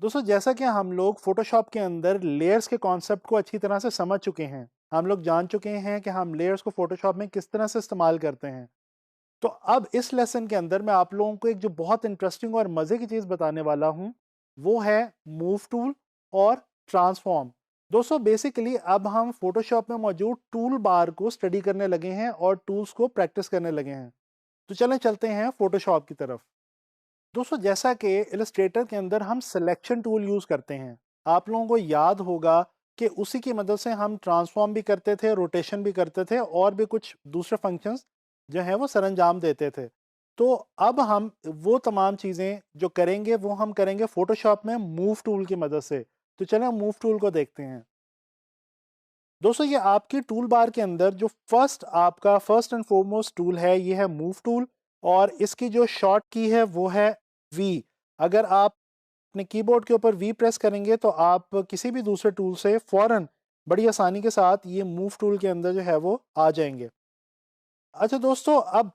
दोस्तों जैसा कि हम लोग फोटोशॉप के अंदर लेयर्स के कॉन्सेप्ट को अच्छी तरह से समझ चुके हैं, हम लोग जान चुके हैं कि हम लेयर्स को फोटोशॉप में किस तरह से इस्तेमाल करते हैं। तो अब इस लेसन के अंदर मैं आप लोगों को एक जो बहुत इंटरेस्टिंग और मज़े की चीज़ बताने वाला हूं, वो है मूव टूल और ट्रांसफॉर्म। दोस्तों बेसिकली अब हम फोटोशॉप में मौजूद टूल बार को स्टडी करने लगे हैं और टूल्स को प्रैक्टिस करने लगे हैं। तो चलें चलते हैं फोटोशॉप की तरफ। दोस्तों जैसा कि इलस्ट्रेटर के अंदर हम सिलेक्शन टूल यूज़ करते हैं, आप लोगों को याद होगा कि उसी की मदद से हम ट्रांसफॉर्म भी करते थे, रोटेशन भी करते थे और भी कुछ दूसरे फंक्शंस जो हैं वो सरंजाम देते थे। तो अब हम वो तमाम चीज़ें जो करेंगे वो हम करेंगे फोटोशॉप में मूव टूल की मदद से। तो चलें मूव टूल को देखते हैं। दोस्तों ये आपकी टूल बार के अंदर जो फर्स्ट एंड फॉरमोस्ट टूल है, ये है मूव टूल और इसकी जो शॉर्ट की है वो है वी। अगर आप अपने कीबोर्ड के ऊपर वी प्रेस करेंगे तो आप किसी भी दूसरे टूल से फौरन बड़ी आसानी के साथ ये मूव टूल के अंदर जो है वो आ जाएंगे। अच्छा दोस्तों, अब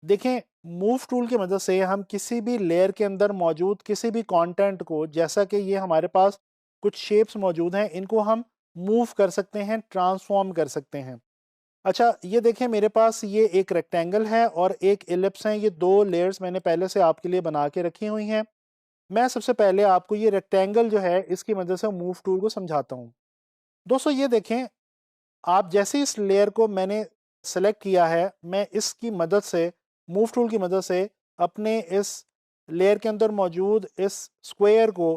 देखें, मूव टूल की मदद से हम किसी भी लेयर के अंदर मौजूद किसी भी कंटेंट को, जैसा कि ये हमारे पास कुछ शेप्स मौजूद हैं, इनको हम मूव कर सकते हैं, ट्रांसफॉर्म कर सकते हैं। अच्छा ये देखें, मेरे पास ये एक रेक्टेंगल है और एक इलिप्स है। ये दो लेयर्स मैंने पहले से आपके लिए बना के रखी हुई हैं। मैं सबसे पहले आपको ये रेक्टेंगल जो है इसकी मदद से मूव टूल को समझाता हूँ। दोस्तों ये देखें, आप जैसे इस लेयर को मैंने सेलेक्ट किया है, मैं इसकी मदद से, मूव टूल की मदद से, अपने इस लेयर के अंदर मौजूद इस स्क्वायर को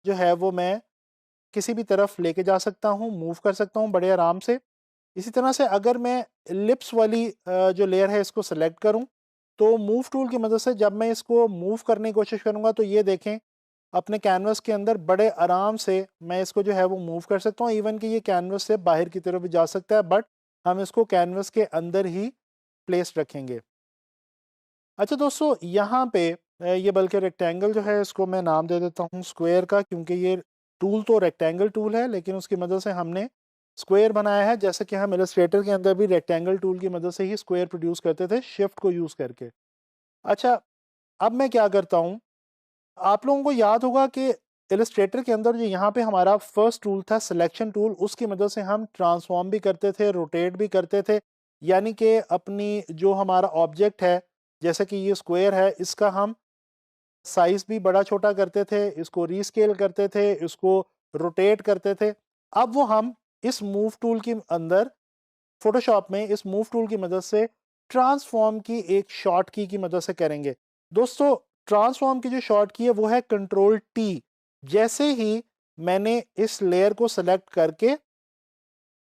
जो है वो मैं किसी भी तरफ लेके जा सकता हूँ, मूव कर सकता हूँ बड़े आराम से। इसी तरह से अगर मैं लिप्स वाली जो लेयर है इसको सेलेक्ट करूँ, तो मूव टूल की मदद से जब मैं इसको मूव करने की कोशिश करूँगा तो ये देखें, अपने कैनवस के अंदर बड़े आराम से मैं इसको जो है वो मूव कर सकता हूँ। इवन कि ये कैनवस से बाहर की तरफ भी जा सकता है, बट हम इसको कैनवस के अंदर ही प्लेस रखेंगे। अच्छा दोस्तों, यहाँ पे ये बल्कि रेक्टेंगल जो है इसको मैं नाम दे देता हूँ स्क्वायर का, क्योंकि ये टूल तो रेक्टेंगल टूल है लेकिन उसकी मदद से हमने स्क्वायर बनाया है, जैसे कि हम इलस्ट्रेटर के अंदर भी रेक्टेंगल टूल की मदद से ही स्क्वायर प्रोड्यूस करते थे शिफ्ट को यूज़ करके। अच्छा, अब मैं क्या करता हूँ, आप लोगों को याद होगा कि इलस्ट्रेटर के अंदर जो यहाँ पे हमारा फर्स्ट टूल था सिलेक्शन टूल, उसकी मदद से हम ट्रांसफॉर्म भी करते थे, रोटेट भी करते थे। यानी कि अपनी जो हमारा ऑब्जेक्ट है, जैसे कि ये स्क्वायर है, इसका हम साइज भी बड़ा छोटा करते थे, इसको रीस्केल करते थे, इसको रोटेट करते थे। अब वो हम इस मूव टूल के अंदर, फोटोशॉप में इस मूव टूल की मदद से ट्रांसफॉर्म की एक शॉर्ट की मदद से करेंगे। दोस्तों ट्रांसफॉर्म की जो शॉर्ट की है वो है कंट्रोल टी। जैसे ही मैंने इस लेयर को सेलेक्ट करके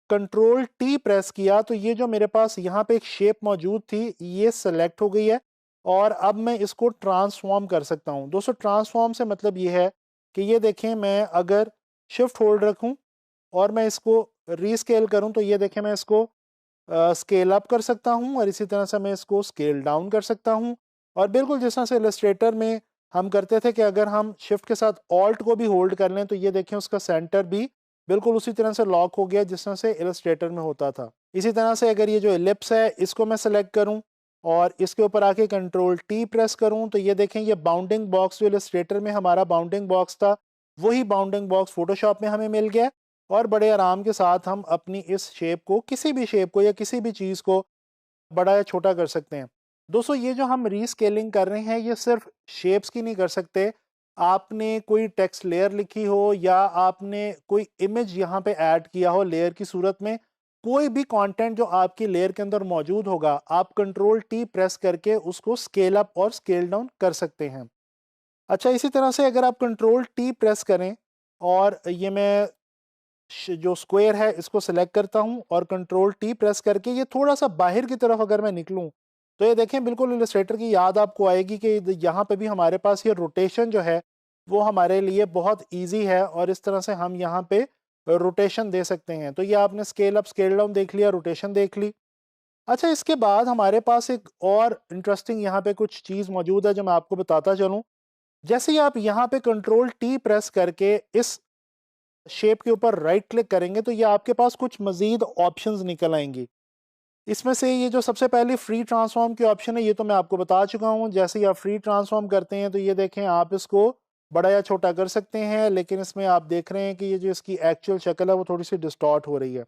कंट्रोल टी प्रेस किया तो ये जो मेरे पास यहाँ पे एक शेप मौजूद थी ये सेलेक्ट हो गई है और अब मैं इसको ट्रांसफॉर्म कर सकता हूँ। दोस्तों ट्रांसफॉर्म से मतलब ये है कि ये देखें, मैं अगर शिफ्ट होल्ड रखूँ और मैं इसको रीस्केल करूँ तो ये देखें, मैं इसको स्केल अप कर सकता हूँ और इसी तरह से मैं इसको स्केल डाउन कर सकता हूँ। और बिल्कुल जिस तरह से इलस्ट्रेटर में हम करते थे कि अगर हम शिफ्ट के साथ ऑल्ट को भी होल्ड कर लें तो ये देखें उसका सेंटर भी बिल्कुल उसी तरह से लॉक हो गया जिस तरह से इलस्ट्रेटर में होता था। इसी तरह से अगर ये जो एलिप्स है इसको मैं सेलेक्ट करूं और इसके ऊपर आके कंट्रोल टी प्रेस करूं तो ये देखें, ये बाउंडिंग बॉक्स जो इलस्ट्रेटर में हमारा बाउंडिंग बॉक्स था वही बाउंडिंग बॉक्स फोटोशॉप में हमें मिल गया और बड़े आराम के साथ हम अपनी इस शेप को, किसी भी शेप को या किसी भी चीज़ को बड़ा या छोटा कर सकते हैं। दोस्तों ये जो हम रीस्केलिंग कर रहे हैं ये सिर्फ शेप्स की नहीं कर सकते। आपने कोई टेक्स्ट लेयर लिखी हो या आपने कोई इमेज यहाँ पे ऐड किया हो लेयर की सूरत में, कोई भी कंटेंट जो आपकी लेयर के अंदर मौजूद होगा, आप कंट्रोल टी प्रेस करके उसको स्केल अप और स्केल डाउन कर सकते हैं। अच्छा इसी तरह से अगर आप कंट्रोल टी प्रेस करें और ये मैं जो स्क्वायर है इसको सेलेक्ट करता हूं और कंट्रोल टी प्रेस करके ये थोड़ा सा बाहर की तरफ अगर मैं निकलूं तो ये देखें, बिल्कुल इलस्ट्रेटर की याद आपको आएगी कि यहाँ पे भी हमारे पास ये रोटेशन जो है वो हमारे लिए बहुत इजी है और इस तरह से हम यहाँ पे रोटेशन दे सकते हैं। तो ये आपने स्केल अप स्केल डाउन देख लिया, रोटेशन देख ली। अच्छा इसके बाद हमारे पास एक और इंटरेस्टिंग यहाँ पे कुछ चीज़ मौजूद है जो मैं आपको बताता चलूँ। जैसे ही आप यहाँ पे कंट्रोल टी प्रेस करके इस शेप के ऊपर राइट क्लिक करेंगे तो ये आपके पास कुछ मजीद ऑप्शंस निकल आएंगी। इसमें से ये जो सबसे पहले फ्री ट्रांसफॉर्म की ऑप्शन है ये तो मैं आपको बता चुका हूँ। जैसे ही आप फ्री ट्रांसफॉर्म करते हैं तो ये देखें, आप इसको बड़ा या छोटा कर सकते हैं, लेकिन इसमें आप देख रहे हैं कि ये जो इसकी एक्चुअल शक्ल है वो थोड़ी सी डिस्टॉर्ट हो रही है।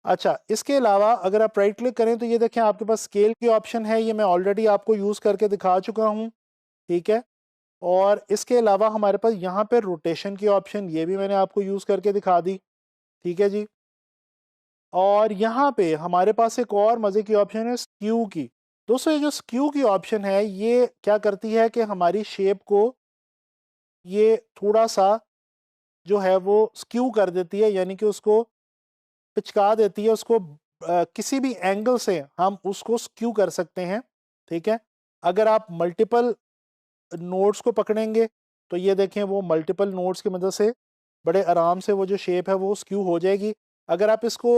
अच्छा, इसके अलावा अगर आप राइट क्लिक करें तो ये देखें आपके पास स्केल की ऑप्शन है, ये मैं ऑलरेडी आपको यूज़ करके दिखा चुका हूँ, ठीक है। और इसके अलावा हमारे पास यहाँ पे रोटेशन की ऑप्शन, ये भी मैंने आपको यूज़ करके दिखा दी, ठीक है जी। और यहाँ पे हमारे पास एक और मज़े की ऑप्शन है स्क्यू की। दोस्तों ये जो स्क्यू की ऑप्शन है ये क्या करती है कि हमारी शेप को ये थोड़ा-सा जो है वो स्क्यू कर देती है, यानी कि उसको पिचका देती है, उसको किसी भी एंगल से हम उसको स्क्यू कर सकते हैं, ठीक है। अगर आप मल्टीपल नोड्स को पकड़ेंगे तो ये देखें वो मल्टीपल नोड्स की मदद से बड़े आराम से वो जो शेप है वो स्क्यू हो जाएगी। अगर आप इसको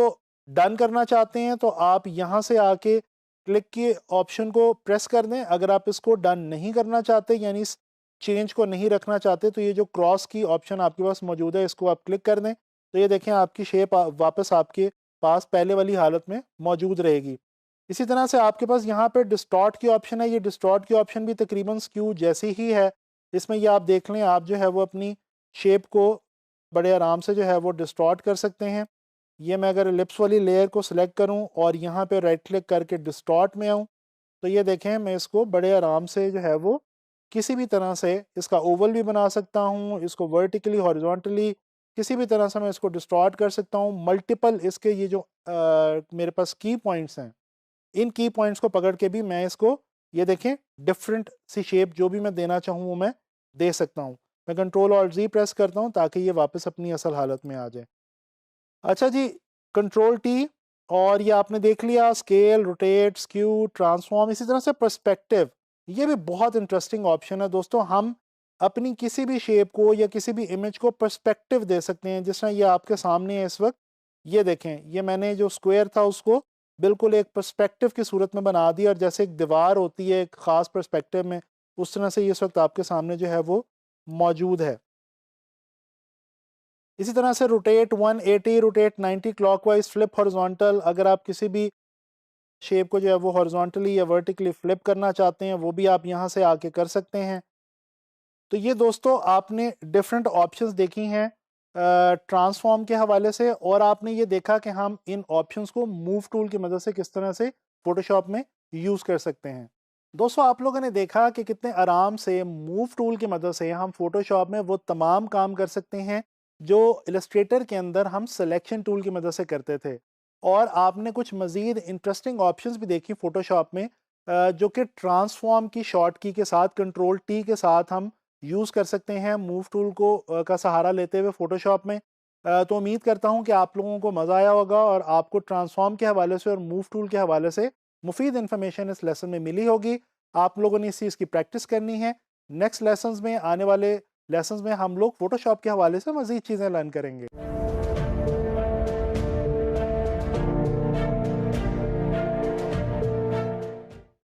डन करना चाहते हैं तो आप यहाँ से आके क्लिक के ऑप्शन को प्रेस कर दें। अगर आप इसको डन नहीं करना चाहते यानी इस चेंज को नहीं रखना चाहते तो ये जो क्रॉस की ऑप्शन आपके पास मौजूद है इसको आप क्लिक कर दें, तो ये देखें आपकी शेप वापस आपके पास पहले वाली हालत में मौजूद रहेगी। इसी तरह से आपके पास यहाँ पे डिस्टॉर्ट की ऑप्शन है, ये डिस्टॉर्ट की ऑप्शन भी तकरीबन स्क्यू जैसी ही है। इसमें ये आप देख लें, आप जो है वो अपनी शेप को बड़े आराम से जो है वो डिस्टॉर्ट कर सकते हैं। ये मैं अगर एलिप्स वाली लेयर को सिलेक्ट करूँ और यहाँ पे राइट क्लिक करके डिस्टॉर्ट में आऊँ तो ये देखें मैं इसको बड़े आराम से जो है वो किसी भी तरह से इसका ओवल भी बना सकता हूँ, इसको वर्टिकली हॉरिजॉन्टली किसी भी तरह से मैं इसको डिस्टॉर्ट कर सकता हूँ। मल्टीपल इसके ये जो मेरे पास की पॉइंट्स हैं, इन की पॉइंट्स को पकड़ के भी मैं इसको ये देखें डिफरेंट सी शेप जो भी मैं देना चाहूँ वो मैं दे सकता हूँ। मैं कंट्रोल ऑल्ट जी प्रेस करता हूँ ताकि ये वापस अपनी असल हालत में आ जाए। अच्छा जी, कंट्रोल टी, और ये आपने देख लिया स्केल, रोटेट, स्क्यू, ट्रांसफॉर्म, इसी तरह से पर्सपेक्टिव। ये भी बहुत इंटरेस्टिंग ऑप्शन है दोस्तों। हम अपनी किसी भी शेप को या किसी भी इमेज को पर्सपेक्टिव दे सकते हैं, जिस तरह ये आपके सामने है इस वक्त। ये देखें, ये मैंने जो स्क्वायर था उसको बिल्कुल एक पर्सपेक्टिव की सूरत में बना दिया, और जैसे एक दीवार होती है एक ख़ास पर्सपेक्टिव में, उस तरह से ये इस वक्त आपके सामने जो है वो मौजूद है। इसी तरह से rotate 180, rotate 90 clockwise, flip horizontal, अगर आप किसी भी शेप को जो है वो हॉरिजॉन्टली या वर्टिकली फ्लिप करना चाहते हैं वो भी आप यहाँ से आके कर सकते हैं। तो ये दोस्तों आपने डिफरेंट ऑप्शंस देखी हैं ट्रांसफॉर्म के हवाले से, और आपने ये देखा कि हम इन ऑप्शंस को मूव टूल की मदद से किस तरह से फोटोशॉप में यूज़ कर सकते हैं। दोस्तों आप लोगों ने देखा कि कितने आराम से मूव टूल की मदद से हम फोटोशॉप में वो तमाम काम कर सकते हैं जो इलस्ट्रेटर के अंदर हम सिलेक्शन टूल की मदद से करते थे। और आपने कुछ मज़ीद इंटरेस्टिंग ऑप्शंस भी देखी फोटोशॉप में जो कि ट्रांसफॉर्म की शॉर्ट की के साथ कंट्रोल टी के साथ हम यूज़ कर सकते हैं मूव टूल को का सहारा लेते हुए फ़ोटोशॉप में। तो उम्मीद करता हूँ कि आप लोगों को मज़ा आया होगा और आपको ट्रांसफॉर्म के हवाले से और मूव टूल के हवाले से मुफीद इन्फॉर्मेशन इस लेसन में मिली होगी। आप लोगों ने इस चीज़ की प्रैक्टिस करनी है। नेक्स्ट लेसन्स में, आने वाले लेसन्स में हम लोग फ़ोटोशॉप के हवाले से मज़ीद चीज़ें लर्न करेंगे।